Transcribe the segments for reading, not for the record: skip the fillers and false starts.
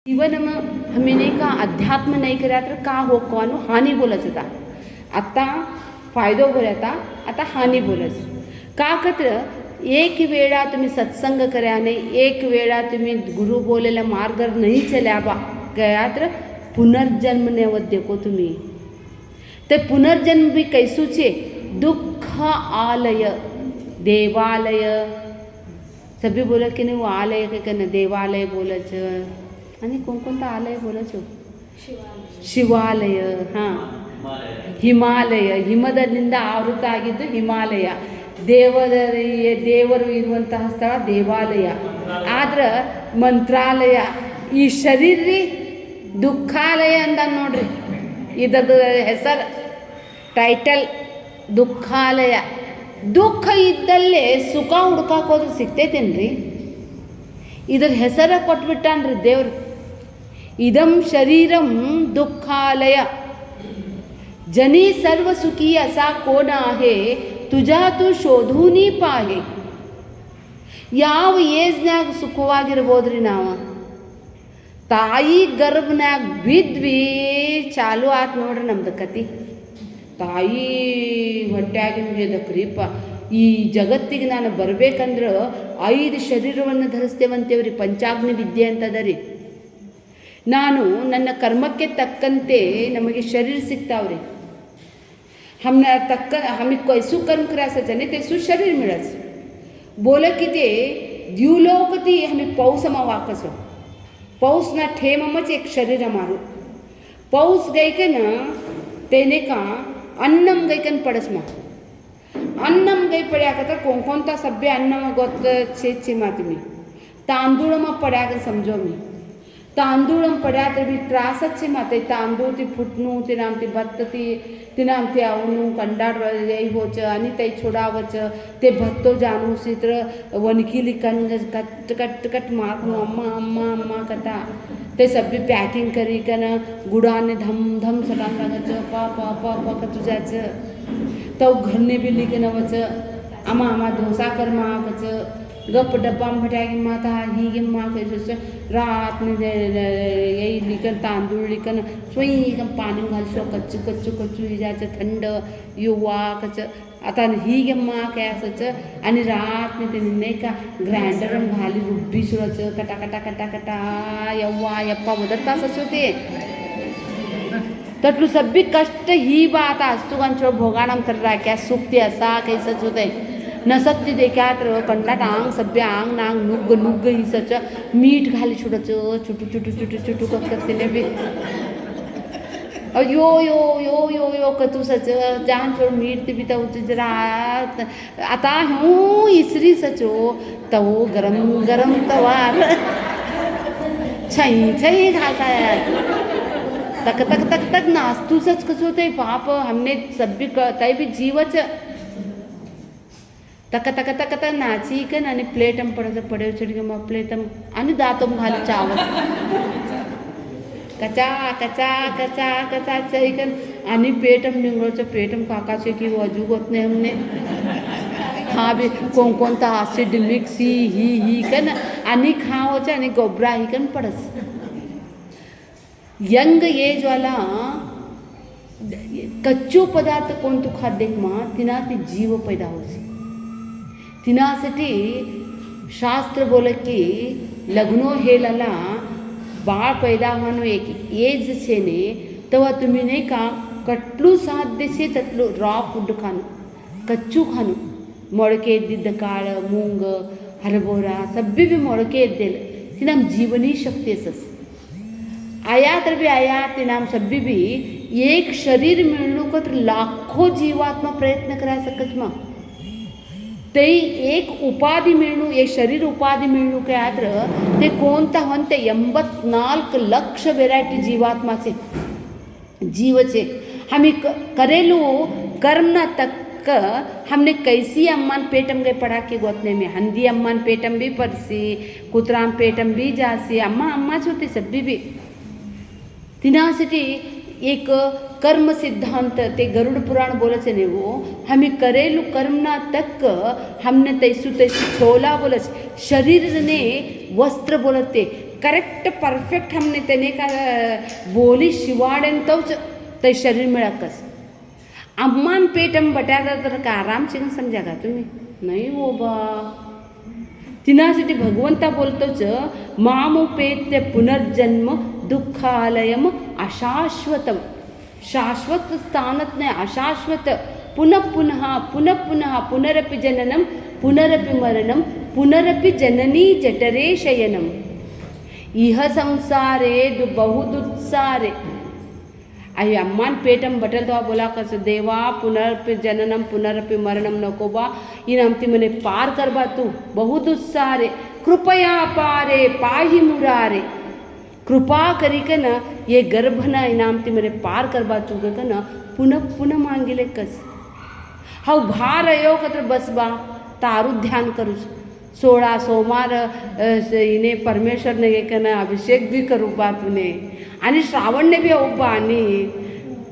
जीवनमा हमें का अध्यात्म नहीं કર્યા तर का હોકવાનું हानी बोलत होता. आता फायदो बोलता आता हानी बोलत का कत्र एक वेळा तुम्ही सत्संग કર્યા नहीं, एक वेळा तुम्ही गुरु बोलेला मार्ग नहीं चल्या बा गया तर पुनर्जन्म ने देखो तुम्ही ते पुनर्जन्म भी कैसू छे दुख आलय देवालय सभी बोले की नहीं वो आलय के न देवालय बोलच आणि कोणकोणतं आलय बोलायचो ಶಿವಾಲಯ ಹಾಂ ಹಿಮಾಲಯ ಹಿಮದಿಂದ ಆವೃತ ಆಗಿದ್ದು ಹಿಮಾಲಯ ದೇವರು ಇರುವಂತಹ ಸ್ಥಳ ದೇವಾಲಯ ಆದ್ರೆ ಮಂತ್ರಾಲಯ ಈ ಶರೀರ ದುಃಖಾಲಯ ಅಂದ ನೋಡ್ರಿ ಇದರದ್ದು ಹೆಸರು ಟೈಟಲ್ ದುಃಖಾಲಯ ದುಃಖ ಇದ್ದಲ್ಲೇ ಸುಖ ಹುಡ್ಕಾಕೋದು ಸಿಗ್ತೈತೇನ್ರಿ ಇದರ ಹೆಸರ ಕೊಟ್ಬಿಟ್ಟಾನ್ರಿ ದೇವ್ರು ಇದಂ ಶರೀರಂ ದುಃಖಾಲಯ जनी सर्व सुखी असा कोण आहे तुझा तू शोधूनी पाहे ಯಾವ ಏಜ್ನ್ಯಾಗ ಸುಖವಾಗಿರ್ಬೋದ್ರಿ ನಾವು ತಾಯಿ ಗರ್ಭನ್ಯಾಗ ಬಿದ್ವಿ ಚಾಲು ಆತ್ ನೋಡ್ರಿ ನಮ್ದು ಕತಿ ತಾಯಿ ಹೊಟ್ಯಾಗಿನ ಎದಕ್ರಿಪ್ಪ ಈ ಜಗತ್ತಿಗೆ ನಾನು ಬರಬೇಕಂದ್ರೆ 5 ಶರೀರವನ್ನು ಧರಿಸ್ತೇವಂತೇವ್ರಿ ಪಂಚಾಗ್ನಿ ವಿದ್ಯೆ ಅಂತದ ರೀ ನಾನು ನನ್ನ ಕರ್ಮಕ್ಕೆ ತಕ್ಕಂತೆ ನಮಗೆ ಶರೀರ ಸಿಗ್ತಾವ್ರಿ हमने तक्क हमें कैसू कर्म करायचं नाही तैसू शरीर मिळायचं बोल की ते द्युलोकती हमें पाऊसमा वाकसो पाऊस ना ठेममच एक शरीर मारू पाऊस गैकन तेने का अन्नम गैकन पडसमा अन्नम गै पड्याक तर कोणकोणता सभ्य अन्नम गोत छेची मा तुम्ही तांदूळमा पड्याक समजो मी तांदूळ पड्या तर बी त्रासच छे माते तांदूळ ती फुटणू ते नाम ती भत्त ती नाम ते आवणू कंडाड यही होच आणि ते छोडावच ते भत्तो जानू सित्र वनकीली कंज कट कट कट माखनो अम्मा अम्मा अम्मा कता ते सभी पॅकिंग करी कन गुडाने धम धम सटान लागच पा पा पा पा कतुजाच तो घरने बी लिखन वच अम्मा अम्मा डोसा कर माकच गप डब्बा फटागी माता हೀಗೆ माखायचं रात में यही लिकन तांदूळ लिकन स्वयं एकदम पाणी घालशो कच्चू कच्चू कच्चू जायचं थंड युवाकच आता हೀಗೆ माखायचं आणि रात में ते नाही का ग्राइंडर घाली रुब्बी सुराचं कटा कटा कटा कटा यव्वा यप्पा बदलताच होते तटलू सभी कष्ट ही बात असतो कांचो भोगाणम तर राख्या सुखते असा कैसच होते नसत्य देखा तर कंडाट आंग सभ्य आंग नांग नुग्ग नुग्ग ही सच मीठ घाली छुटाचं छुटू छुटू छुटू छुटू करते बी यो यो यो यो यो कतू सच जान छोड़ मीठ ते भी तो जरा आता हूँ इसरी सचो तो गरम गरम तवार छई छई घालता है तक तक तक तक नास्तू सच कसो ते पाप हमने सभी तय भी जीवच तक तक तक तक नाची कन आणि प्लेटम पडायचं पडेव चिडके मग प्लेटम आणि दातम घाली चावस कचा कचा कचा कचा चैकन आणि पेटम निंगळचं पेटम काकाचे की वजू होत नाही हमने हा बी कोणकोणता ॲसिड मिक्स ही कन आणि खावचं आणि गोबरा ही कन पडस यंग एज वाला कच्चो पदार्थ कोणतो खाद्य मा तिना ती जीव पैदा होसी तिनासाठी शास्त्र बोल की लग्नो हेलाला बाळ पैदा होणं एक एज छे ने तेव्हा तुम्ही नाही का कटलू साध्य छे तटलू रॉ फूड खाणं कच्चू खाणं मोडके इद्दिद्द काळ मूंग हरभरा सभी भी मोडके इद्देल तिनाम जीवनी शक्ती असस आया तर भी आया तिनाम सभी भी एक शरीर मिळणं का तर लाखो जीवात्मा प्रयत्न करा सकच मग ते एक उपाधि मिळणू एक शरीर उपाधि मिळणू काय आत्र ते कोणता हंते 84 लक्ष व्हेरायटी जीवात्माचे जीवचे हमी करेलू कर्म तक हमने कैसी अम्मान पेटम गए पढ़ा के गोतने में हंदी अम्मान पेटम भी परसी कुतराम पेटम भी जासी अम्मा अम्मा छोटी सभी भी तिनासाठी एक कर्म सिद्धांत ते गरुड़ पुराण बोलचे ने वो हमें करेलू कर्मना तक हमने तैसू तैसू छोला बोलच शरीर ने वस्त्र बोलते करेक्ट परफेक्ट हमने त्याने का बोली शिवाडेन तोच ते शरीर मिळकस अम्मान पेटम बटाटा तर का आराम चिकन समजा का तुम्ही नाही हो बा तिनासाठी भगवंता बोलतोच मामुपेत्य पुनर्जन्म दुःखालयम अशाश्वतम शाश्वत स्थानत नाही अशाश्वत पुनः पुनः पुनः पुनः पुनरपि जननम पुनरपि मरणम पुनरपि जननी जठरे शयनम इह संसारे बहुदुत्सारे आई अम्मान पेटम बटल तो बोला कसं देवा पुनरपि जननम पुनरपि मरणम नको बा इनामती मने पार करबा तू बहुदुत्सारे कृपया पारे पाही मुरारे कृपा करी का ना ये गर्भना इनामती मने पार करबा तू का ना पुनः पुनः मांगिले कस हाउ भार यो कत्र बस बा तारू ध्यान करूच 16 सोमवार इने परमेश्वर ने कना अभिषेक भी करू बा तुने आणि श्रावण ने भी हो बा आणि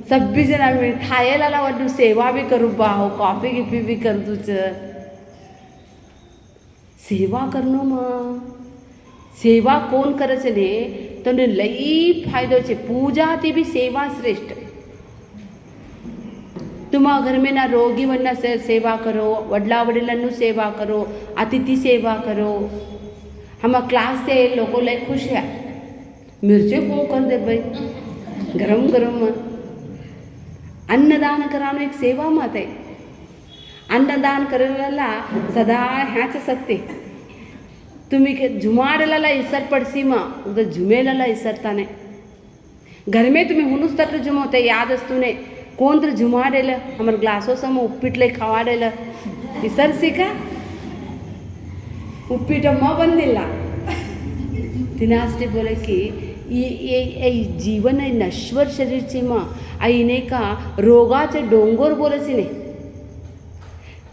सब्बी जण आम्ही थायला लावू सेवा भी करू बा हो कॉफी गिफी भी कर दूच सेवा करणं मग सेवा कोण करायचं ने तो लई फायदो छे पूजा ती भी सेवा श्रेष्ठ तुम्हा घर में ना रोगी वरना सेवा करो वडला वडीलांनु सेवा करो अतिथि सेवा करो हम क्लास से लोगों लय खुश है मिर्चे को कर दे भाई गरम गरम अन्नदान करानो एक सेवा मत आहे अन्नदान करायला सदा ह्याच सत्ते तुम्ही के झुमाडला इसर पडसी मा उधर झुमेला इसरता नहीं घर में तुम्हें हुनुस तक झुमोते याद असतू ने कोण तर झुमाडेलं हमारे ग्लासो सम उप्पीटले खवाडेलं इसरसी का उप्पीट म बंदिಲ್ಲ तिनास्टे बोले कि ये जीवन आहे नश्वर शरीरची मा आईने का रोगाचे डोंगर बोलसी ने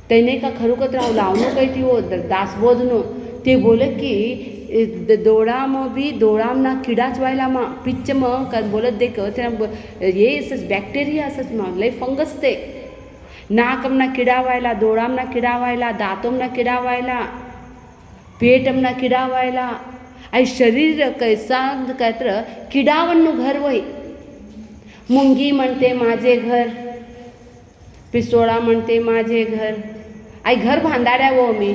त्याने का खरोखर राव लावणं काही ती हो दासबोधनो ते बोले की दोडाम बी दोडाम ना किडाच व्हायला मा पिच्च मग का बोलत देख त्याला ये असंच बॅक्टेरिया असंच मग लय फंगस ते नाकम ना किडा व्हायला दोडाम ना किडा व्हायला दातोम ना किडा व्हायला पेटम ना किडा व्हायला आई शरीर कैसा काय तर किडावन्नु घर वय मुंगी म्हणते माझे घर पिसोळा म्हणते माझे घर आई घर बांधाड्या वो मी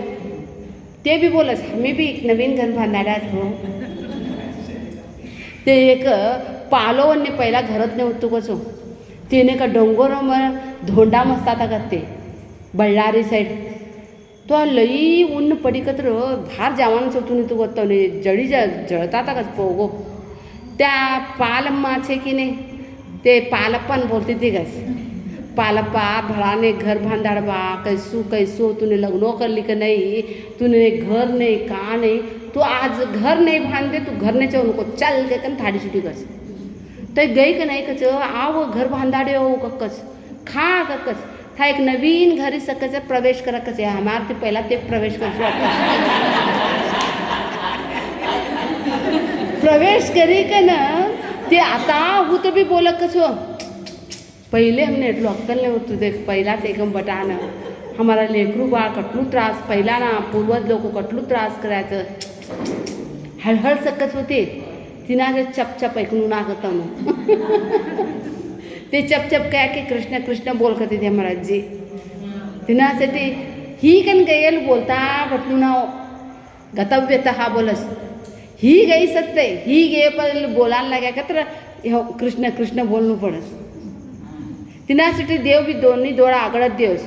ते बी बोलस मी बी एक नवीन घर बांधाड्याच हो ते एक पालोवन्ने पहिला घरात नव्हतो कसो तिने का डोंगर धोंडा मस्त आता करते बಳ್ಳारी साईड तो लई ऊन पडिकत्र भार जावानच होतो तू गोतवणे जळी जळता का पोगो त्या पालम्माचे की नाही ते पालप्पन बोलते ती गस पालप्पा भड़ाने घर बांधाड़बा कैसू कैसो तूने लग्नो कर ली कि नहीं तूने घर नहीं कहाँ नहीं तू आज घर नहीं बांधे तू घर नहीं चाहो उनको चल के कन थाड़ी छुट्टी कर तो गई कि नहीं कच आओ घर बांधाड़े हो कक्कस खा कक्कस था एक नवीन घरी सकच प्रवेश करकच आहे हमार ते पहिला ते प्रवेश कर प्रवेश करी का ना ते आता हूँ तो भी बोलक कसो पहले हमने એટલું અક્કલ ને હોતું દેખ પહેલાં એકમ બટાને અમારા લેકરું બા કેટલું ત્રાસ પહેલાંના પૂર્વજ લોકો કેટલું ત્રાસ કર્યા હળહળ સકત હોતી तिना जे चपचप ऐकून नागतं ते चपचप काय की कृष्ण कृष्ण बोल करते ते महाराजजी तिनासाठी ही कन गयल बोलता बटलू नाव गतव्यतः बोलस ही गई सत्य ही गे पर बोलायला लाग्या का तर कृष्ण कृष्ण बोलणं पडस तिनासाठी देव बी दोन्ही डोळा आगळत देवस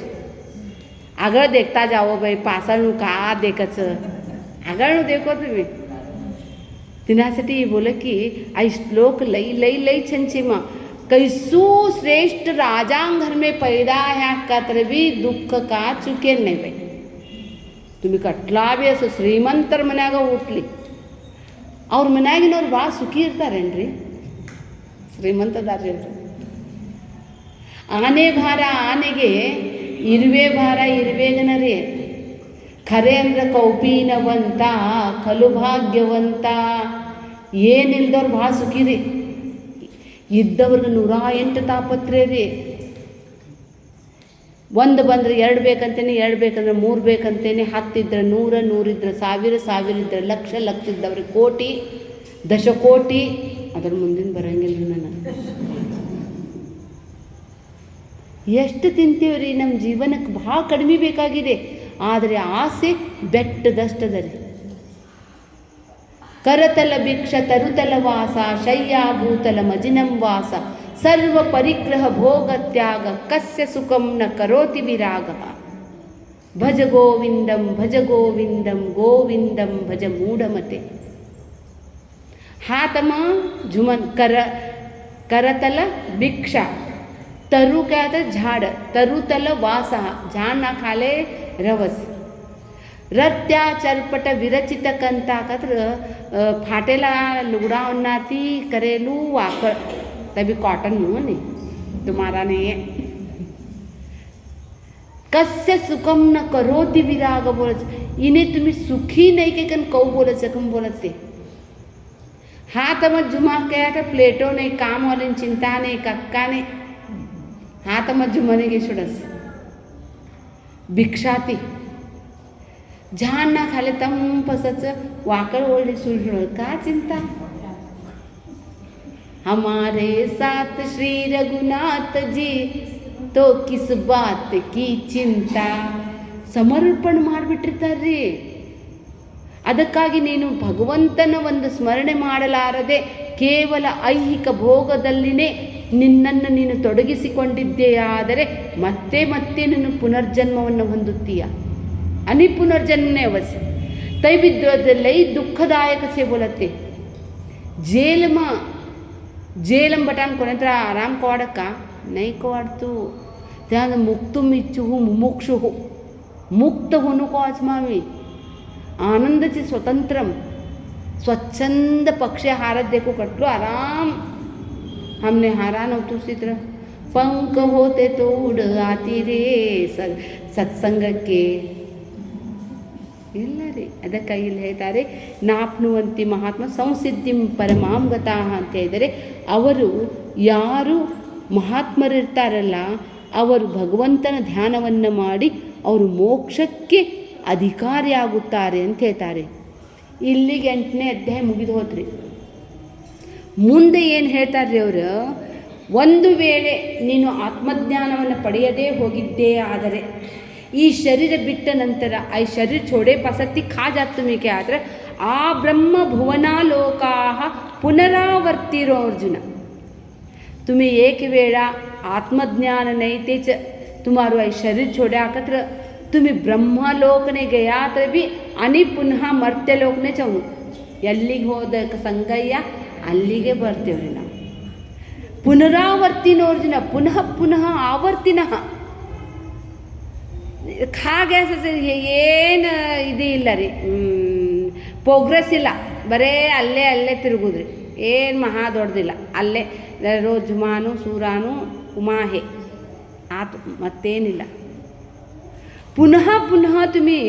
आगळ देखता जावो बाई पासाळणू का देखच आगळणू देखो तुम्ही तिनासाठी बोले की आई श्लोक लई लई लई छंची मा कैसू श्रेष्ठ राजांग घर में पैदा ह्या कात्र भी दुःख का चुके नाही बाई तुम्ही कटला बी असो श्रीमंतर मन्याग उठली ಅವ್ರ ಮನ್ಯಾಗಿನವ್ರು ಭಾಳ ಸುಖಿ ಇರ್ತಾರೇನ್ರಿ ಶ್ರೀಮಂತದಾರ್ರಿ ಆನೆ ಭಾರ ಆನೆಗೆ ಇರುವೆ ಭಾರ ಇರುವೆಗನರಿ ಖರೆ ಅಂದ್ರೆ ಕೌಪೀನವಂತ ಕಲು ಭಾಗ್ಯವಂತ ಏನಿಲ್ದವ್ರು ಭಾಳ ಸುಖಿ ರೀ ಇದ್ದವ್ರಿಗೆ 108 ತಾಪತ್ರೆ ರೀ ಒಂದು ಬಂದರೆ 2 ಬೇಕಂತೇನೆ 2 ಬೇಕಂದ್ರೆ 3 ಬೇಕಂತೇನೆ 10 ಇದ್ರೆ 100 100 ಇದ್ರೆ 1000 1000 ಇದ್ರೆ ಲಕ್ಷ ಲಕ್ಷ ಇದ್ದವ್ರಿಗೆ ಕೋಟಿ ದಶಕೋಟಿ ಅದರ ಮುಂದಿನ ಬರಂಗಿಲ್ಲ ನನಗೆ. ಎಷ್ಟು ತಿಂತೀವ್ರಿ? ನಮ್ಮ ಜೀವನಕ್ಕೆ ಭಾಳ ಕಡಿಮೆ ಬೇಕಾಗಿದೆ, ಆದರೆ ಆಸೆ ಬೆಟ್ಟದಷ್ಟದ ರೀ. ಕರತಲ ಭಿಕ್ಷ ತರುತಲ ವಾಸ ಶಯ್ಯಾ ಭೂತಲ ಮಜಿನಂ ವಾಸ ಸರ್ವ ಪರಿಗ್ರಹ ಭೋಗ ತ್ಯಾಗ ಕಸ್ಯ ಸುಖಂ ನ ಕರೋತಿ ವಿರಾಗ. ಭಜ ಗೋವಿಂದಂ ಭಜ ಗೋವಿಂದಂ ಗೋವಿಂದಂ ಭಜ ಮೂಢಮತೆ. हाथमा झुमन करतल भिक्षा तरु क्या था झाड़ तरुतल वास झाड़ ना खाले रवस रत्या चरपट विरचित कंता कत्र फाटेला लुगड़ा उन्नाती करेलू वाकड़ तभी कॉटन नहीं तुम्हारा नहीं है. कस्य सुखम न करोति विराग बोलत इन्हें तुम्हें सुखी नहीं के कन कौ बोलत सकम बोलते. हाथ मत जुमा क्या था प्लेटो नहीं काम वाले चिंता नहीं कक्का नहीं हाथ मत जुमने के छुड़स भिक्षाती झाड़ ना खाले तम पसच वाकड़ ओल्ड सुर का चिंता. हमारे साथ श्री रघुनाथ जी तो किस बात की चिंता. समर्पण ಮಾಡಿಬಿಟ್ಟಿರ್ತಾರ್ರಿ. ಅದಕ್ಕಾಗಿ ನೀನು ಭಗವಂತನ ಒಂದು ಸ್ಮರಣೆ ಮಾಡಲಾರದೆ ಕೇವಲ ಐಹಿಕ ಭೋಗದಲ್ಲಿನೇ ನಿನ್ನನ್ನು ನೀನು ತೊಡಗಿಸಿಕೊಂಡಿದ್ದೆಯಾದರೆ ಮತ್ತೆ ಮತ್ತೆ ನೀನು ಪುನರ್ಜನ್ಮವನ್ನು ಹೊಂದುತ್ತೀಯ. ಅನಿ ಪುನರ್ಜನ್ಮನೇ ಅವಶ್ಯ. ತೈ ಬಿದ್ದೋದಲ್ಲೈ ದುಃಖದಾಯಕ से बोलते जेलम बटान कोणत्र आराम कवाडका नाही कवाडतो त्या मुक्तुम इच्छुहु मुमुक्षुहु मुक्त होणु को आजमावी आनंदाची स्वतंत्रम स्वच्छंद पक्षी हारत देखो कटलो आराम. हमने हारा नव्हतो चित्र पंख होते तो उड आती रे ಸತ್ಸಂಗಕ್ಕೆ ಇಲ್ಲ ರೀ. ಅದಕ್ಕಾಗಿ ಇಲ್ಲಿ ಹೇಳ್ತಾರೆ ನಾಪ್ನುವಂತಿ ಮಹಾತ್ಮ ಸಂಸಿದ್ಧಿಂ ಪರಮಾಂ ಗತಾಃ ಅಂತ ಹೇಳಿದರೆ ಅವರು ಯಾರು ಮಹಾತ್ಮರಿರ್ತಾರಲ್ಲ ಅವರು ಭಗವಂತನ ಧ್ಯಾನವನ್ನು ಮಾಡಿ ಅವರು ಮೋಕ್ಷಕ್ಕೆ ಅಧಿಕಾರಿಯಾಗುತ್ತಾರೆ ಅಂತ ಹೇಳ್ತಾರೆ. ಇಲ್ಲಿಗೆ 8ನೇ ಅಧ್ಯಾಯ ಮುಗಿದು ಹೋತ್ರಿ. ಮುಂದೆ ಏನು ಹೇಳ್ತಾರೆ ರೀ ಅವರು, ಒಂದು ವೇಳೆ ನೀನು ಆತ್ಮಜ್ಞಾನವನ್ನು ಪಡೆಯದೇ ಹೋಗಿದ್ದೇ ಆದರೆ ಈ ಶರೀರ ಬಿಟ್ಟ ನಂತರ ಆ ಶರೀರ छोड़े पसत्ती खा जात तुम्हें क्या आದ್ರೆ आ ब्रह्म भुवनालोकाः पुनरावर्तिरो अर्जुन. तुम्हें एक वेळा आत्मज्ञान नहीं थे तुम्हारो आई शरीर छोड़े आकत्र तुम्हें ब्रह्मलोकने गया तर भी अनि पुनः मर्त्यलोकने चाहूँ ಎಲ್ಲಿಗೆ ಹೋದ ಸಂಗಯ್ಯ ಅಲ್ಲಿಗೆ ಬರ್ತೇವ್ರಿ ನಾವು. ಪುನರಾವರ್ತಿನೋ ಅರ್ಜುನ ಪುನಃ ಪುನಃ ಆವರ್ತಿನಃ ಹಾಗೆ ಏನು ಇದು ಇಲ್ಲ ರೀ, ಪ್ರೋಗ್ರೆಸ್ ಇಲ್ಲ, ಬರೇ ಅಲ್ಲೇ ತಿರುಗುದ್ರಿ. ಏನು ಮಹಾ ದೊಡ್ಡದಿಲ್ಲ, ಅಲ್ಲೇ ರೋಜ್ ಜುಮಾನು ಸೂರಾನು ಉಮಾಹೆ ಆತು, ಮತ್ತೇನಿಲ್ಲ. पुनः पुनः तुम्ही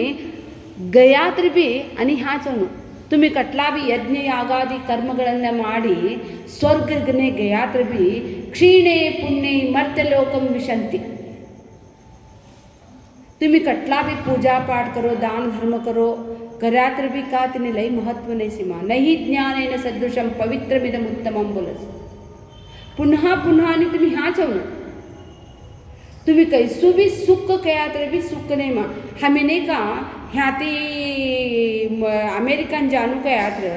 गयात्री बी आणि हाचवनु तुम्ही कटला बी यज्ञ यागादी कर्मಗಳನ್ನು ಮಾಡಿ ಸ್ವರ್ಗಕ್ಕೆ ಗಯಾತ್ರ ಬಿ ಕ್ಷೀಣೆ ಪುಣ್ಯೆ मर्त्यलोकम विशंति. तुम्ही कटला भी पूजा पाठ करो दान धर्म करो करात्र भी का तिने लई महत्व नहीं सीमा नहीं ज्ञानेन सदृशम पवित्रमिदम उत्तमम बोलस. पुनः पुनः आणि तुम्ही हाचवनु तुम्ही कैसू भी सुख कया तर भी सुख नहीं मा हमें नहीं का ह्याती अमेरिकन जानू कया तर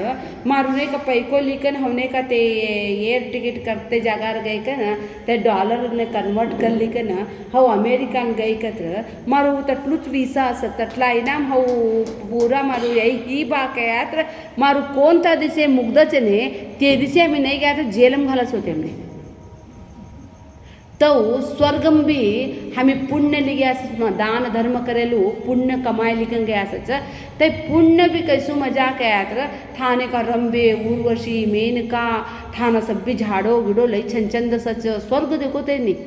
मारूने का पैको लिखन हमने का ते एयर टिकट करते जागार गए का ना ते डॉलर ने कन्वर्ट कर लिखन हाउ अमेरिकन गई का तर मारू तटलुच वीसा अस तटला इनाम हाउ पूरा मारू यही ही बा कया तर मारू कोणता दिसे मुग्धचने ते दिसे हमें नहीं गया तर जेलम घालस होते हमने. तो स्वर्गम भी हमें पुण्य लिगे असच दान धर्म करेलू पुण्य कमाई लिखन गया असच ते पुण्य भी कैसू मजा कया तर थाने का रंबे उर्वशी मेनका थाना सब भी झाडो गिडो लई छंद सच स्वर्ग देखो ते नहीं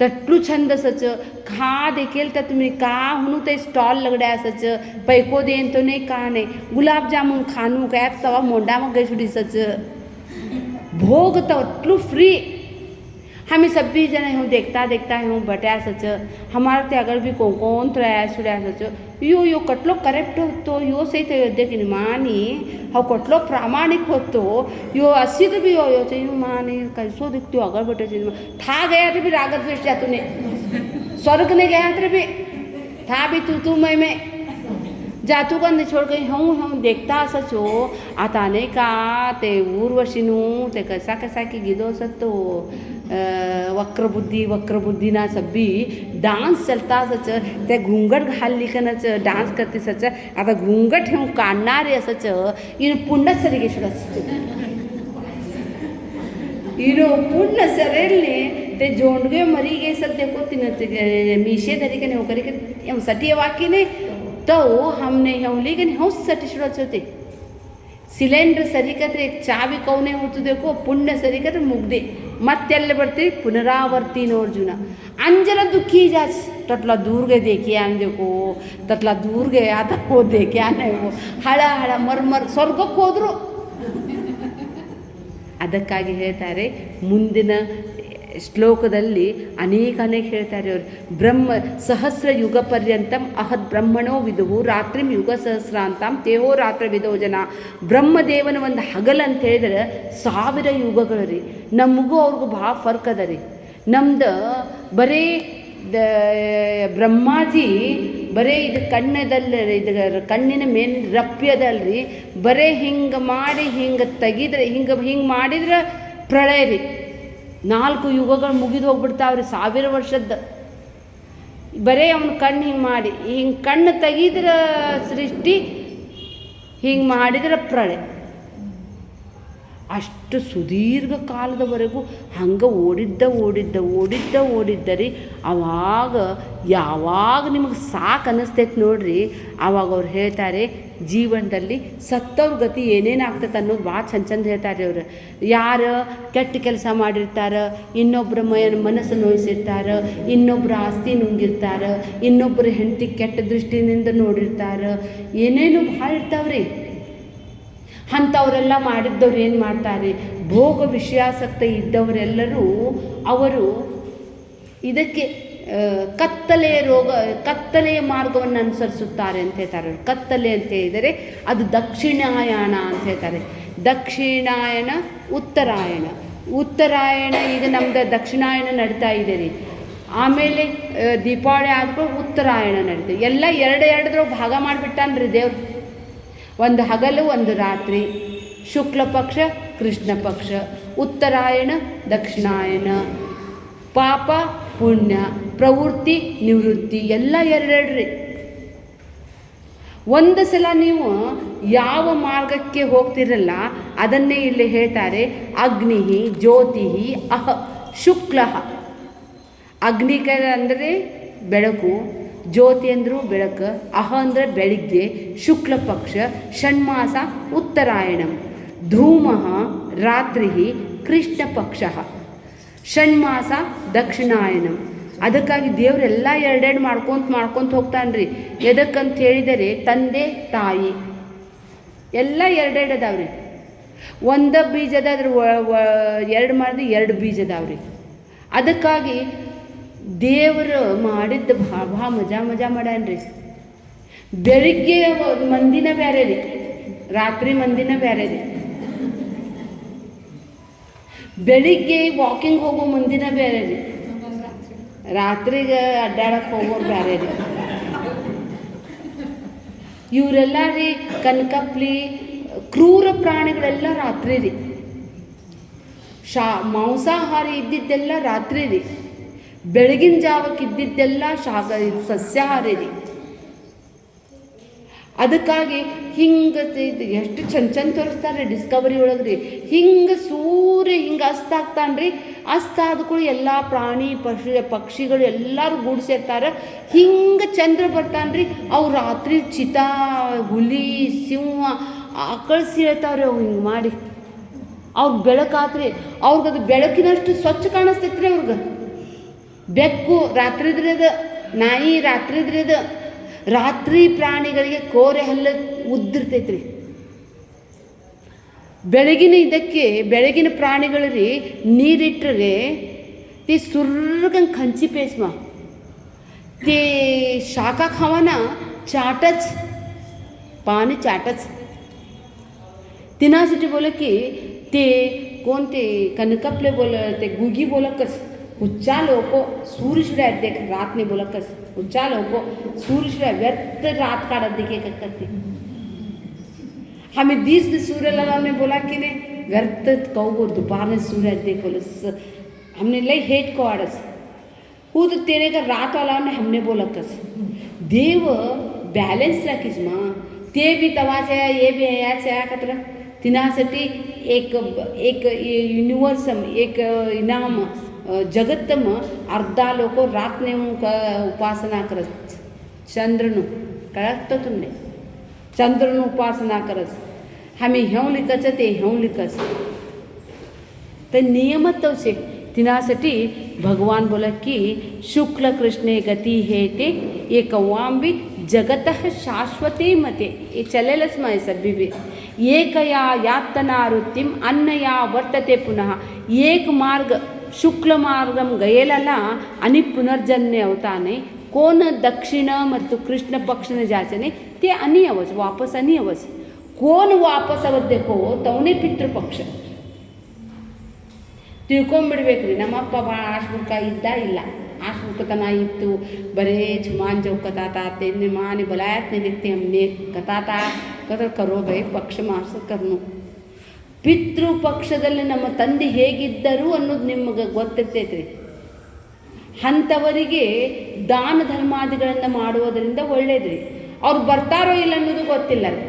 तटलू छंद सच खा देखेल तर तुम्ही का म्हणू ते स्टॉल लगड्या असच पैको देन तो नाही का नाही गुलाब जामुन खानू काय तवा मोंडा मग गई सुडी सच भोग तटलू फ्री हमें सभी जने हूँ देखता हूँ बटा सच हमारे ते अगर भी कौन त्रया सुड्या सच यो कटलो करेक्ट होतो यो सही तो देखिन मानी हाँ कटलो प्रामाणिक होतो यो असीद भी हो यो चाहिए मानी कैसो दिखती हो अगर बटे चीज था गया तो भी रागत द्वेष जातू ने स्वर्ग ने गया तो भी था भी तू मैं जातू का छोड़ गई हूँ देखता सचो आता नहीं का ते ऊर्वशीनू ते कैसा की गिदो सतो वक्र बुद्धि ना सभी डांस चलता सच ते घूंघट घालली कनच डांस करते सच आता घूंघट हे काढणारे सच इन पुण्य सರಿಗೆ इनो पुण्य सरेलने ते जोंडगे मरी गए सब देखो तीन मीशे धरी के नहीं करी के सटी वाकी ने तो हमने हमली के नहीं सटी होते सिलेंडर सरीकत्रे चावी कौने होतो देखो पुण्य सरीकत्रे मुग्धे मत्तेल्ले बर्ती पुनरावर्ती अर्जुन अंजला दुखी जाच तटला दूर गए देखिए आने देखो तटला दूर गए आता वो देखे आने वो हड़ा मर ಸ್ವರ್ಗಕ್ಕೆ ಹೋದ್ರು ಅದಕ್ಕಾಗಿ ಹೇಳ್ತಾರೆ ಮುಂದಿನ ಶ್ಲೋಕದಲ್ಲಿ ಅನೇಕ ಹೇಳ್ತಾರೆ ಅವರು ಬ್ರಹ್ಮ ಸಹಸ್ರ ಯುಗ ಪರ್ಯಂತಂ ಅಹದ್ ಬ್ರಹ್ಮಣೋ ವಿದುಹು ರಾತ್ರಿಂ ಯುಗ ಸಹಸ್ರಾಂತಂ ತೇಹೋ ರಾತ್ರಿ ವಿದೋ ಜನ ಬ್ರಹ್ಮದೇವನ ಒಂದು ಹಗಲು ಅಂತ ಹೇಳಿದ್ರೆ 1000 ಯುಗಗಳು ರೀ ನಮಗೂ ಅವ್ರಿಗೂ ಭಾಳ ಫರ್ಕ್ ಅದ ರೀ ನಮ್ದು ಬರೀ ಬ್ರಹ್ಮಾಜಿ ಬರೀ ಇದು ಕಣ್ಣದಲ್ಲ ಇದು ಕಣ್ಣಿನ ಮೇನ್ ರಪ್ಯದಲ್ರಿ ಬರೀ ಹಿಂಗೆ ಮಾಡಿ ಹಿಂಗೆ ತೆಗಿದ್ರೆ ಹಿಂಗೆ ಮಾಡಿದ್ರೆ ಪ್ರಳಯ ರೀ 4 ಯುಗಗಳು ಮುಗಿದು ಹೋಗ್ಬಿಡ್ತಾವ್ರಿ 1000 ವರ್ಷದ ಬರೀ ಅವನ ಕಣ್ಣು ಹಿಂಗೆ ಮಾಡಿ ಹಿಂಗೆ ಕಣ್ಣು ತೆಗಿದ್ರೆ ಸೃಷ್ಟಿ ಹಿಂಗೆ ಮಾಡಿದ್ರೆ ಪ್ರಳಯ ಅಷ್ಟು ಸುದೀರ್ಘ ಕಾಲದವರೆಗೂ ಹಂಗೆ ಓಡಿದ್ದರಿ ಅವಾಗ ಯಾವಾಗ ನಿಮಗೆ ಸಾಕು ಅನ್ನಿಸ್ತೈತೆ ನೋಡ್ರಿ ಆವಾಗ ಅವ್ರು ಹೇಳ್ತಾರೆ ಜೀವನದಲ್ಲಿ ಸತ್ತವ್ರ ಗತಿ ಏನೇನು ಆಗ್ತೈತೆ ಅನ್ನೋದು ಭಾಳ ಚಂದ ಹೇಳ್ತಾರೆ ಅವರು ಯಾರು ಕೆಟ್ಟ ಕೆಲಸ ಮಾಡಿರ್ತಾರೆ ಇನ್ನೊಬ್ಬರ ಮನಸ್ಸು ನೋಯಿಸಿರ್ತಾರೆ ಇನ್ನೊಬ್ಬರ ಆಸ್ತಿ ನುಂಗಿರ್ತಾರೆ ಇನ್ನೊಬ್ಬರ ಹೆಂಡತಿ ಕೆಟ್ಟ ದೃಷ್ಟಿಯಿಂದ ನೋಡಿರ್ತಾರೆ ಏನೇನು ಭಾಳ ಇರ್ತಾವ್ರಿ ಅಂಥವರೆಲ್ಲ ಮಾಡಿದ್ದವ್ರು ಏನು ಮಾಡ್ತಾರೆ ಭೋಗ ವಿಷಯಾಸಕ್ತಿ ಇದ್ದವರೆಲ್ಲರೂ ಅವರು ಇದಕ್ಕೆ ಕತ್ತಲೆಯ ಮಾರ್ಗವನ್ನು ಅನುಸರಿಸುತ್ತಾರೆ ಅಂತ ಹೇಳ್ತಾರೆ ಕತ್ತಲೆ ಅಂತ ಹೇಳಿದರೆ ಅದು ದಕ್ಷಿಣಾಯಣ ಅಂತ ಹೇಳ್ತಾರೆ ದಕ್ಷಿಣಾಯಣ ಉತ್ತರಾಯಣ ಈಗ ನಮ್ದು ದಕ್ಷಿಣಾಯಣ ನಡೀತಾ ಇದೆ ರೀ ಆಮೇಲೆ ದೀಪಾವಳಿ ಆದ್ಮೇಲೆ ಉತ್ತರಾಯಣ ನಡೀತದೆ ಎಲ್ಲ ಎರಡರೊಳಗೆ ಭಾಗ ಮಾಡಿಬಿಟ್ಟಾನ್ರಿ ದೇವ್ರು ಒಂದು ಹಗಲು ಒಂದು ರಾತ್ರಿ ಶುಕ್ಲ ಪಕ್ಷ ಕೃಷ್ಣ ಪಕ್ಷ ಉತ್ತರಾಯಣ ದಕ್ಷಿಣಾಯನ ಪಾಪ ಪುಣ್ಯ ಪ್ರವೃತ್ತಿ ನಿವೃತ್ತಿ ಎಲ್ಲ ಎರಡೆರಡ್ರಿ ಒಂದು ಸಲ ನೀವು ಯಾವ ಮಾರ್ಗಕ್ಕೆ ಹೋಗ್ತಿರಲ್ಲ ಅದನ್ನೇ ಇಲ್ಲಿ ಹೇಳ್ತಾರೆ ಅಗ್ನಿ ಜ್ಯೋತಿ ಅಹ ಶುಕ್ಲ ಅಗ್ನಿಕರ ಅಂದರೆ ಬೆಳಕು ಜ್ಯೋತಿ ಅಂದರೂ ಬೆಳಕು ಅಹ ಅಂದರೆ ಬೆಳಿಗ್ಗೆ ಶುಕ್ಲ ಪಕ್ಷ ಷಣ್ಮಾಸ ಉತ್ತರಾಯಣಂ ಧೂಮ ರಾತ್ರಿ ಕೃಷ್ಣ ಪಕ್ಷ ಷಣ್ಮಾಸ ದಕ್ಷಿಣಾಯನಂ ಅದಕ್ಕಾಗಿ ದೇವರೆಲ್ಲ ಎರಡೆರಡು ಮಾಡ್ಕೊಂತ ಹೋಗ್ತಾನ್ರಿ ಎದಕ್ಕಂತ ಹೇಳಿದರೆ ತಂದೆ ತಾಯಿ ಎಲ್ಲ ಎರಡೆರಡು ಅದಾವ್ರಿ ಒಂದು ಬೀಜದಾದ್ರೆ ಎರಡು ಮಾಡಿದ್ರೆ 2 ಬೀಜದಾವ್ರಿ ಅದಕ್ಕಾಗಿ ದೇವರು ಮಾಡಿದ್ದು ಭಾಳ ಮಜಾ ಮಾಡ್ಯಾನ್ರಿ ಬೆಳಿಗ್ಗೆ ಮಂದಿನ ಬೇರೆ ರೀ ರಾತ್ರಿ ಮಂದಿನ ಬೇರೆ ರೀ ಬೆಳಿಗ್ಗೆ ವಾಕಿಂಗ್ ಹೋಗೋ ಮಂದಿನ ಬೇರೆ ರೀ ರಾತ್ರಿಗೆ ಅಡ್ಡಾಡಕ್ಕೆ ಹೋಗೋರು ಬೇರೆ ರೀ ಇವರೆಲ್ಲ ರೀ ಕನಕಪ್ಲಿ ಕ್ರೂರ ಪ್ರಾಣಿಗಳೆಲ್ಲ ರಾತ್ರಿ ರೀ ಮಾಂಸಾಹಾರಿ ಇದ್ದಿದ್ದೆಲ್ಲ ರಾತ್ರಿ ರೀ ಬೆಳಗಿನ ಜಾವಕ್ಕೆ ಇದ್ದಿದ್ದೆಲ್ಲ ಸಸ್ಯಾಹಾರಿ ರೀ ಅದಕ್ಕಾಗಿ ಹಿಂಗೆ ಎಷ್ಟು ಚಂದ ತೋರಿಸ್ತಾರೆ ಡಿಸ್ಕವರಿ ಒಳಗೆ ರೀ ಹಿಂಗೆ ಸೂರ್ಯ ಹಿಂಗೆ ಅಸ್ತ ಆಗ್ತಾನೆ ರೀ ಅಸ್ತ ಆದ್ಕೂ ಎಲ್ಲ ಪ್ರಾಣಿ ಪಕ್ಷಿಗಳು ಎಲ್ಲರೂ ಗೂಡಿಸಿರ್ತಾರೆ ಹಿಂಗೆ ಚಂದ್ರ ಬರ್ತಾನೆ ರೀ ಅವು ರಾತ್ರಿ ಚಿತಾ ಹುಲಿ ಸಿಂಹ ಆಕಳಿಸಿ ಹೇಳ್ತಾವ್ರಿ ಅವು ಹಿಂಗೆ ಮಾಡಿ ಅವ್ರಿಗೆ ಬೆಳಕಾತ್ರಿ ಅವ್ರಿಗದು ಬೆಳಕಿನಷ್ಟು ಸ್ವಚ್ಛ ಕಾಣಿಸ್ತೈತ್ರಿ ಅವ್ರಿಗೆ ಬೆಕ್ಕು ರಾತ್ರಿದ್ರದ ನಾಯಿ ರಾತ್ರಿದ್ರದ ರಾತ್ರಿ ಪ್ರಾಣಿಗಳಿಗೆ ಕೋರೆ ಹಲ್ಲು ಉದ್ದಿರ್ತೈತ್ರಿ ಬೆಳಗಿನ ಪ್ರಾಣಿಗಳು ರೀ ನೀರಿಟ್ಟರೆ ते सुर्रकन खंची पेच मग ते शाका खावाना चाटच पाणी चाटच तिनासाठी बोल की ते कोणते कनकपले बोल ते गुगी बोलकच उच्चा लोको सूर्यशिड्या देख रात ने बोलकस उच्चा लोको सूर्यशिड्या व्यर्थ रात काढत देखे करते हमें दिस सूर्य लगाने बोला कि ने व्यर्थ कहो दोपहर ने सूर्य देख बोल हमने लई हेट को आड़स वो तो तेरे का रात वाला ने हमने बोला कस देव बॅलन्स राखीस मग ते बी तवाचे ये बी याचे एकत्र तिनासाठी एक एक युनिवर्सम एक इनाम जगतम अर्धा लोक रातने उपासना करत चंद्रनु कळत तुमने चंद्रनु उपासना करस हमें हेव लिखच ते हेव लिखस ते नियमत तवसे तिनासाठी भगवान बोला की शुक्ल कृष्णे गती हे ते एकवांबी जगतः शाश्वते मते ये चलेलच माय सभी भी एकया यातनावृत्तिम अन्नया वर्तते पुनः एक मार्ग शुक्ल मार्गम गयेलला आणि पुनर्जन्य अवताने कोण दक्षिण ಮತ್ತು ಕೃಷ್ಣ ಪಕ್ಷನ ಜಾಚನೆ ते आणि अवस वापस आणि अवस कोण वापस ಅವದ್ದೆಕೋ ತವನೇ ಪಿತೃಪಕ್ಷ ತಿಳ್ಕೊಂಡ್ಬಿಡ್ಬೇಕ್ರಿ ನಮ್ಮಪ್ಪ ಭಾಳ ಆಶ್ಮುಖ ಇದ್ದ ಇಲ್ಲ आश्मुखतना इतू बरे छुमान चौकताता तेने माने बुलायात नहीं देखते हमने कताता कतर करो भाई पक्ष मास करनु ಪಿತೃ ಪಕ್ಷದಲ್ಲಿ ನಮ್ಮ ತಂದೆ ಹೇಗಿದ್ದರು ಅನ್ನೋದು ನಿಮಗೆ ಗೊತ್ತಿರ್ತೈತ್ರಿ ಅಂಥವರಿಗೆ ದಾನ ಧರ್ಮಾದಿಗಳನ್ನು ಮಾಡುವುದರಿಂದ ಒಳ್ಳೇದ್ರಿ ಅವ್ರು ಬರ್ತಾರೋ ಇಲ್ಲ ಅನ್ನೋದು ಗೊತ್ತಿಲ್ಲ ರೀ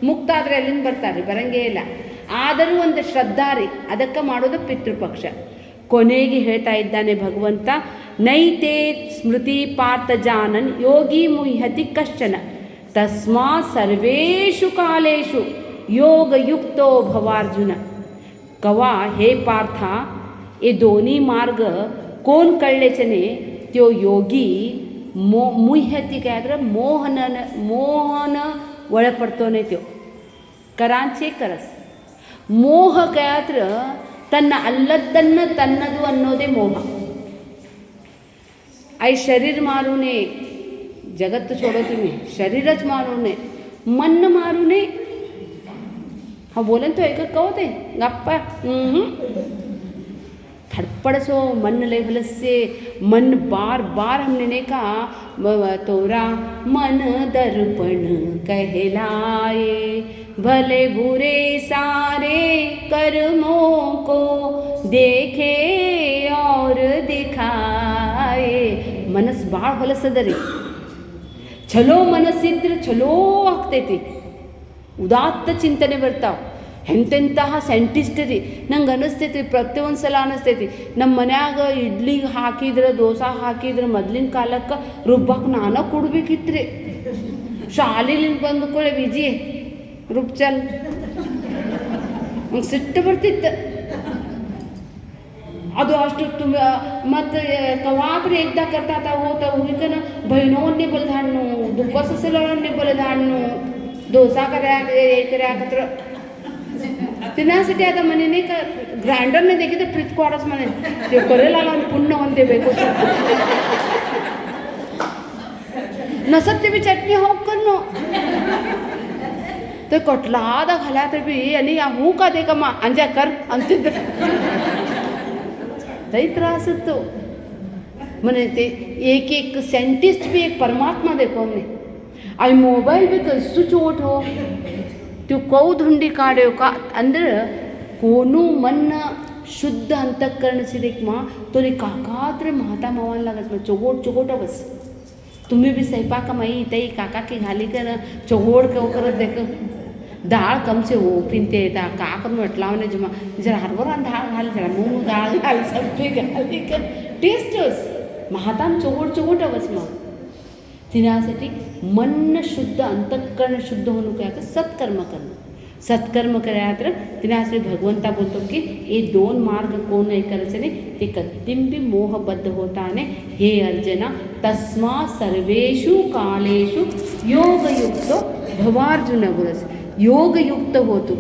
ಮುಕ್ತ ಆದರೆ ಅಲ್ಲಿಂದ ಬರ್ತಾರೆ ಬರಂಗೇ ಇಲ್ಲ ಆದರೂ ಒಂದು ಶ್ರದ್ಧಾ ರೀ ಅದಕ್ಕೆ ಮಾಡೋದು ಪಿತೃಪಕ್ಷ ಕೊನೆಗೆ ಹೇಳ್ತಾ ಇದ್ದಾನೆ ಭಗವಂತ ನೈತೆ ಸ್ಮೃತಿ ಪಾರ್ಥ ಜಾನನ್ ಯೋಗಿ ಮುಹ್ಯತಿ ಕಶ್ಚನ ತಸ್ಮಾ ಸರ್ವೇಷು ಕಾಲೇಷು योगयुक्तो भवार्जुन कवा हे पार्था ये दोन्ही मार्ग कोण कळलेचने त्यो योगी मुह्यती काय तर मोहन ಒಳಪಡ್ತೋನೆ त्यो ಕರಾಂಚೆ ಕರಸ್ ಮೋಹ ಕಾಯತ್ರ ತನ್ನ ಅಲ್ಲದ್ದನ್ನು ತನ್ನದು ಅನ್ನೋದೇ ಮೋಹ आई शरीर मारू नये जगत छोडो तुम्ही शरीरच मारू नये मन मारू नये हाँ बोलें तो एक कहोते गप्पा थड़पड़ सो मन लेवल से मन बार बार हमने ने कहा तोरा मन दर्पण कहलाए भले बुरे सारे कर्मों को देखे और दिखाए मनस बाळ ಹೊಲಸದರಿ ಚಲೋ ಮನಸ್ಸಿದ್ರೆ ಚಲೋ ಆಗ್ತೈತಿ ಉದಾತ್ತ ಚಿಂತನೆ ಬರ್ತಾವೆ ಎಂತೆಂತಹ ಸೈಂಟಿಸ್ಟ್ ರೀ ನಂಗೆ ಅನ್ನಿಸ್ತೈತಿ ಪ್ರತಿಯೊಂದು ಸಲ ಅನ್ನಿಸ್ತೈತಿ ನಮ್ಮ ಮನ್ಯಾಗ ಇಡ್ಲಿಗೆ ಹಾಕಿದ್ರೆ ದೋಸೆ ಹಾಕಿದ್ರೆ ಮೊದ್ಲಿನ ಕಾಲಕ್ಕೆ ರುಬ್ಬಕ್ಕೆ ನಾನೇ ಕೊಡ್ಬೇಕಿತ್ತು ರೀ ಶಾಲೆಲಿಂದ ಬಂದುಕೊಳ್ಳೆ ವಿಜಿ ರುಬ್ಚಲ್ ನಂಗೆ ಸಿಟ್ಟು ಬರ್ತಿತ್ತು ಅದು ಅಷ್ಟು ತುಂಬ ಮತ್ತು कवात्र एकदा करता था वो तो उनकन बहिणों ने बोलधाणू दुप्पा ससलोने बोलधाणू डोसा कर्या कत्र तिनासाठी आता म्हणे नाही का ग्राइंडरने देखील तर फ्रीज कोडच म्हणे ते करेल आला पुन्हा म्हणते बेको नसत ते बी चटणी हो करनो ते कटलादा घाल्या तर बी आणि हूँ का दे का मा अंजा कर अंतिम लई त्रास होतो म्हणे ते एक एक सायंटिस्ट बी एक परमात्मा देखो हमने आई मोबाइल बी कसू चोट हो त्यो कौ धुंडी काढ्यो का ಅಂದ್ರೆ कोणू मन शुद्ध अंतःकरण सिरेक मा तो रे काकात्र माता मावान लागत चोगोट चोगोट बस तुम्ही बी स्वयंपाक माई ताई काका की घाली कर चोगोड कव करत देख डाळ कमसे हो पिंते ता काकन म्हटलावने जमा जरा हरभरा डाळ घाल जरा मूग डाळ घाल सब घाली कर टेस्टच महातान चोगोट चोगोट बस मा तिनासाठी मन शुद्ध अंतःकरण शुद्ध होणं काय सत्कर्म करणं सत्कर्म करायला तर तिनासाठी भगवंता बोलतो की हे दोन मार्ग कोण नाही करायचे नाही ते कत्तिंबी मोहबद्ध होताने हे अर्जुना तस्मा सर्वेषु कालेषु योगयुक्तो भवार्जुन बोलस योगयुक्त होतो